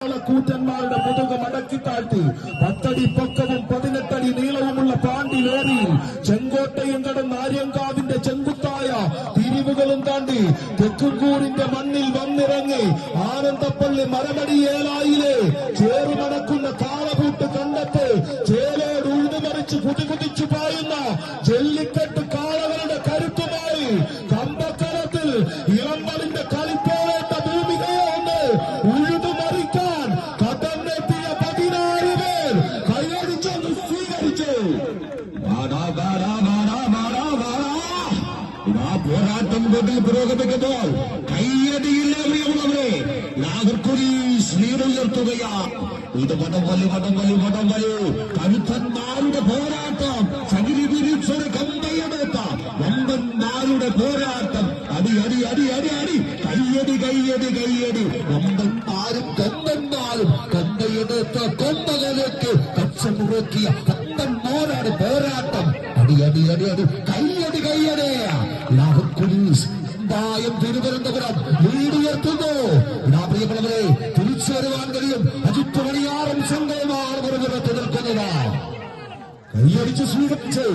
കൂറ്റന്മാരുടെ മുതുക മടക്കി താഴ്ത്തി 10 അടി പൊക്കവും 18 അടി നീളവുമുള്ള പാണ്ടി ലോറിയിൽ ചെങ്കോട്ടയും കടന്ന് ആര്യങ്കാവിന്റെ ചെങ്കുത്തായ തിരിവുകളും താണ്ടി തെക്കുംകൂറിന്റെ മണ്ണിൽ വന്നിറങ്ങി ആനന്ദപ്പള്ളി മരമടിയേലായിലെ ചേറുമടക്കുന്ന കാളപൂട്ട് കണ്ടെത്ത് ചേലോട് ഉഴുതുമറിച്ച് കുതികുതിച്ചു പായുന്ന ജല്ലിക്കെട്ട് കാളകളുടെ കരുത്തുമായി കമ്പക്കലത്തിൽ ഇളമ്പലിന്റെ കളിപ്പോവേണ്ട ഭൂമികയെ ഒന്ന് ഉഴുതുമറിക്കാൻ കടന്നെത്തിയ 16 പേർ കൈയടിച്ചൊന്ന് സ്വീകരിച്ചു. പോരാട്ടം കൂട്ടിൽ പുരോഗമിക്കുമ്പോൾ കയ്യടിയില്ല പ്രിയമുള്ളവരെ. നാഗർക്കുഴി ശ്രീരുയർത്തുകയാ. ഇത് വടംവലി കരുത്തന്മാരുടെ പോരാട്ടം. ചകിരി വിരിച്ചൊരു കമ്പയെടുത്ത വമ്പന്മാരുടെ പോരാട്ടം. അടി അടി അടി അടി അടി കയ്യടി കയ്യടി കയ്യടി. വമ്പന്മാരും കൊമ്പന്മാരും കമ്പയെടുത്ത കൊമ്പകലേക്ക് കച്ചമുറക്കിയ കമ്പന്മാരാണ് പോരാട്ടം. അടി അടി അടി അടി കയ്യടി കയ്യടി. ായം തിരുവനന്തപുരം ലീഡുയർത്തുന്നു. പ്രിയമുള്ളവരെ, തിരിച്ചു വരുവാൻ കഴിയും. അജിത്ത് മണിയാറും സംഘവുമാണ് പുറത്ത് നിൽക്കുന്നത്. കൈയടിച്ച് സ്വീകരിച്ച്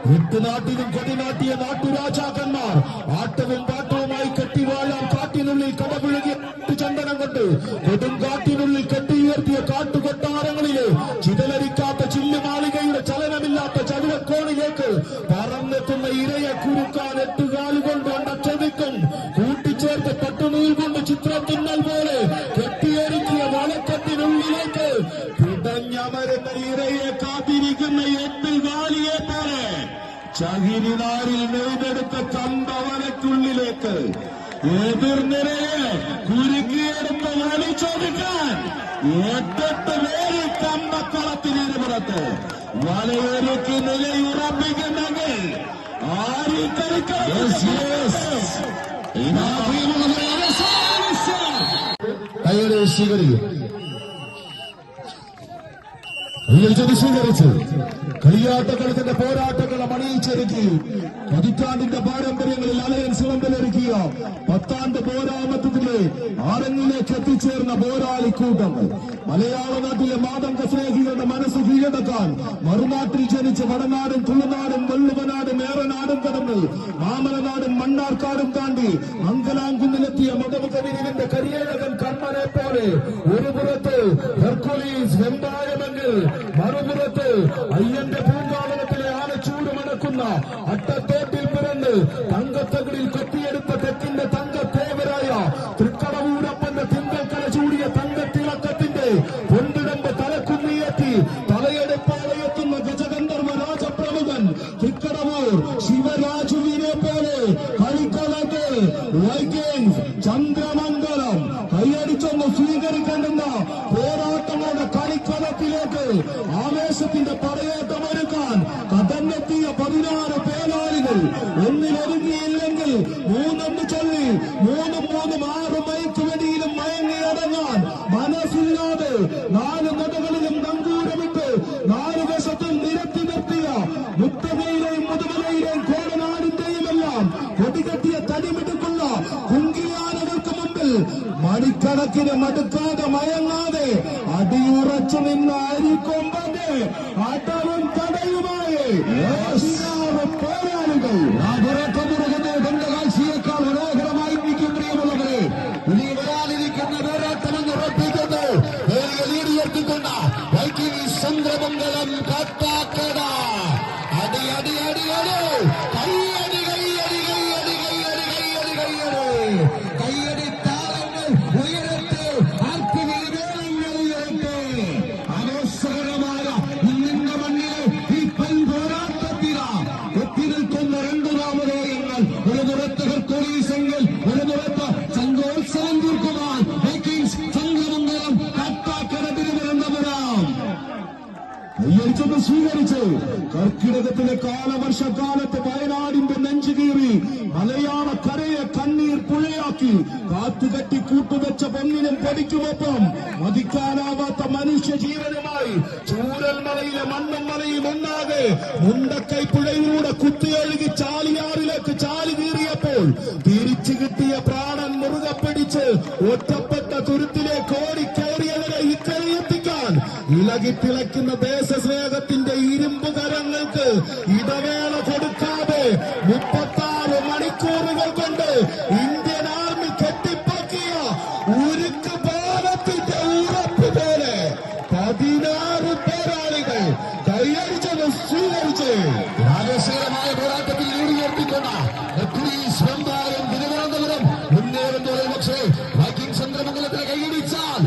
വിട്ടുനാട്ടിലും കൊടിനാട്ടിയ നാട്ടുരാജാക്കന്മാർ ആട്ടവും പാട്ടവുമായി കെട്ടിവാഴാൻ കാട്ടിനുള്ളിൽ കടപുഴകിയ ചന്ദനം കൊണ്ട് കൊടുങ്കാട്ടിനുള്ളിൽ കെട്ടിയുയർത്തിയ കാട്ടുകൊട്ടാരങ്ങളിലെ ചിതലരിക്കാത്ത ചില്ലുമാളികയുടെ ചലനമില്ലാത്ത ചതുരക്കോണിലേക്ക് പറന്നെത്തുന്ന ഇരയെ കുരുക്കാൻ 8 കാലുകൊണ്ട് അടച്ചതിക്കും കൂട്ടിച്ചേർത്ത് പട്ടുനൂൽ കൊണ്ട് ചിത്രം തുന്നൽ പോലെ കെട്ടിയൊരുക്കിയ വളക്കെട്ടിനുള്ളിലേക്ക് പിടഞ്ഞമരുന്ന ഇരയെ കാത്തിരിക്കുന്ന 8 കാലിയെ പോലെ ചകിരിനാരിൽ നെയ്തെടുത്ത കമ്പവനക്കുള്ളിലേക്ക് എതിർനിരയെ കുരുക്കിയെടുത്ത് വലിച്ചൊതുക്കാൻ 8 പേര് കമ്പക്കളത്തിനിരുപുറത്ത് വലയൊരുക്കി നിലയുറപ്പിക്കുന്നെങ്കിൽ ആരും കൈയുടെ സ്വീകരിക്കും. സ്വീകരിച്ച് കളിയാട്ടത്തിന്റെ പോരാട്ടങ്ങളെ മണിയിച്ചൊരുക്കി പതിറ്റാണ്ടിന്റെ പാരമ്പര്യങ്ങളിൽ അലയൻസ് വമ്പലൊരുക്കിയ 10ാണ്ട് പോരാമത്തത്തിലെ ആരങ്ങിലേക്ക് എത്തിച്ചേർന്ന പോരാളിക്കൂട്ടങ്ങൾ മലയാള നാട്ടിലെ മാതംഗ സ്നേഹികളുടെ മനസ്സ് കീഴടക്കാൻ മറുനാട്ടിൽ ജനിച്ച് വടനാടും തുളുനാടും വെള്ളുവനാടും ഏറനാടും കടന്ന് മാമലനാടും മണ്ണാർക്കാടും താണ്ടി മംഗലാംകുന്നിലെത്തിയ മതമുഖവിരിവിന്റെ കരിയേഴകൻ കർമ്മനെ പോലെ ഒരു പുറത്ത് ഹെർക്കുലീസ് വെമ്പായമെങ്കിൽ മറുപുറത്ത് അയ്യന്റെ പൂങ്കാവനത്തിലെ ആനച്ചൂട് മണക്കുന്ന അട്ടത്തോട്ടിൽ പിറന്ന് തങ്കത്തകളിൽ കൊത്തിയെടുത്ത തെക്കിന്റെ തങ്കത്തേവരായ തൃക്കടവൂരപ്പന്റെ തിങ്കൽക്കല ചൂടിയ തങ്കത്തിളക്കത്തിന്റെ പൊൻപിടമ്പ് തലക്കുന്നിയെത്തി തലയെടുപ്പാളയെത്തുന്ന ഗജഗന്ധർവ രാജപ്രമുഖൻ തൃക്കടവൂർ ശിവരാജുവിനെ പോലെ കളിക്കളത്ത് വൈകിങ്സ് ചന്ദ്രമംഗലം കൈയടിച്ചൊന്ന് സ്വീകരിക്കേണ്ടുന്ന പോരാട്ടങ്ങളുടെ കളിക്കളത്തിലേക്ക് ആവേശത്തിന്റെ പടയേറ്റമൊരുക്കാൻ കടന്നെത്തിയ 16 പേരാളികൾ ഒന്നിലൊരുങ്ങിയില്ലെങ്കിൽ 3 ചൊല്ലി 3 6 മൈക്ക് വെടിയിലും മയങ്ങിയടങ്ങാൻ മനസ്സില്ലാതെ 4 നടകളിലും നങ്കൂരമിട്ട് 4 വശത്തും നിരത്തി നിർത്തിയ മുത്തകയിലെയും മുതുമലയിലെയും കോടനാടിന്റെയും എല്ലാം കൊടികെട്ടിയ തടിമിടുക്കുള്ള കുങ്കിയാനകൾക്ക് മുമ്പിൽ മണിക്കണക്കിന് മടുക്കാതെ മയങ്ങാതെ അടിയുറച്ചു നിന്ന അരിക്കൊമ്പന്റെ അടവും തടയുമായി പോരാളികൾ കാഴ്ചയേക്കാൾ മനോഹരമായിരിക്കും പ്രിയമുള്ളവരെ. ഇനി വരാനിരിക്കുന്ന പോരാട്ടമെന്ന് ഉറപ്പിക്കുന്നു. ലീഡിയെത്തിക്കുന്ന വൈകിങ്സ് ചന്ദ്രമംഗലം കാട്ടാക്കട. അടി അടി അടി അടി കയ്യടി കയ്യടി കയ്യടി കയ്യടി കയ്യടി കയ്യടി കയ്യടി താളങ്ങൾ ഉയരത്തെ ആർപ്പിനി വേളങ്ങൾ ഉയരത്തെ ആവേശകരമായ ഇന്നിന്റെ മണ്ണിലെ ഈ പോരാട്ടത്തില എത്തി നിൽക്കുന്ന 2 നാമധേയങ്ങൾ. ഒരു പുറത്ത് ഹെർക്കുലീസെങ്കിൽ ഒരു പുറത്ത് സംഘോത്സവം തീർക്കുവാൻ വൈകിങ്സ് ചന്ദ്രമംഗലം കാട്ടാക്കട തിരുവനന്തപുരം കയ്യടിച്ചൊന്ന് സ്വീകരിച്ച് കർക്കിടകത്തിലെ കാലവർഷക്കാലത്ത് വയനാടിന്റെ നെഞ്ചുകീറി മലയാള കരയെ കണ്ണീർ പുഴയാക്കി കാത്തുകെട്ടി കൂട്ടുവെച്ച പൊന്നിനും പൊടിക്കുമൊപ്പം മതിക്കാനാവാത്ത മനുഷ്യജീവനുമായി ചൂരൽമലയിലെ മണ്ണും മലയും ഒന്നാകെ മുണ്ടക്കൈ പുഴയിലൂടെ കുത്തിയൊഴുകി ചാലിയാറിലേക്ക് ചാലി കീറിയപ്പോൾ തിരിച്ചു കിട്ടിയ പ്രാണൻ മുറുകെ പിടിച്ച് ഒറ്റപ്പെട്ട തുരുത്തിലേക്ക് ഓടിക്കേറിയവരെ ഇളകിത്തിളയ്ക്കുന്ന ദേശസ്നേഹത്തിന്റെ ഇരുമ്പ് കരങ്ങൾക്ക് ഇടവേള കൊടുക്കാതെ 36 മണിക്കൂറുകൾ കൊണ്ട് ഇന്ത്യൻ ആർമി കെട്ടിപ്പക്കിയ ഉരുക്ക് പാലത്തിന്റെ ഉറപ്പ് പോലെ 16 പോരാളികൾ കൈയടിച്ചത് സ്വീകരിച്ച് ആവേശകരമായ പോരാട്ടത്തിൽ ലീഡിയെത്തിക്കുന്ന തിരുവനന്തപുരം മുന്നേറുമ്പോൾ പക്ഷേ വൈക്കിംഗ് ചന്ദ്രമംഗലത്തിന് കൈയടിച്ചാൽ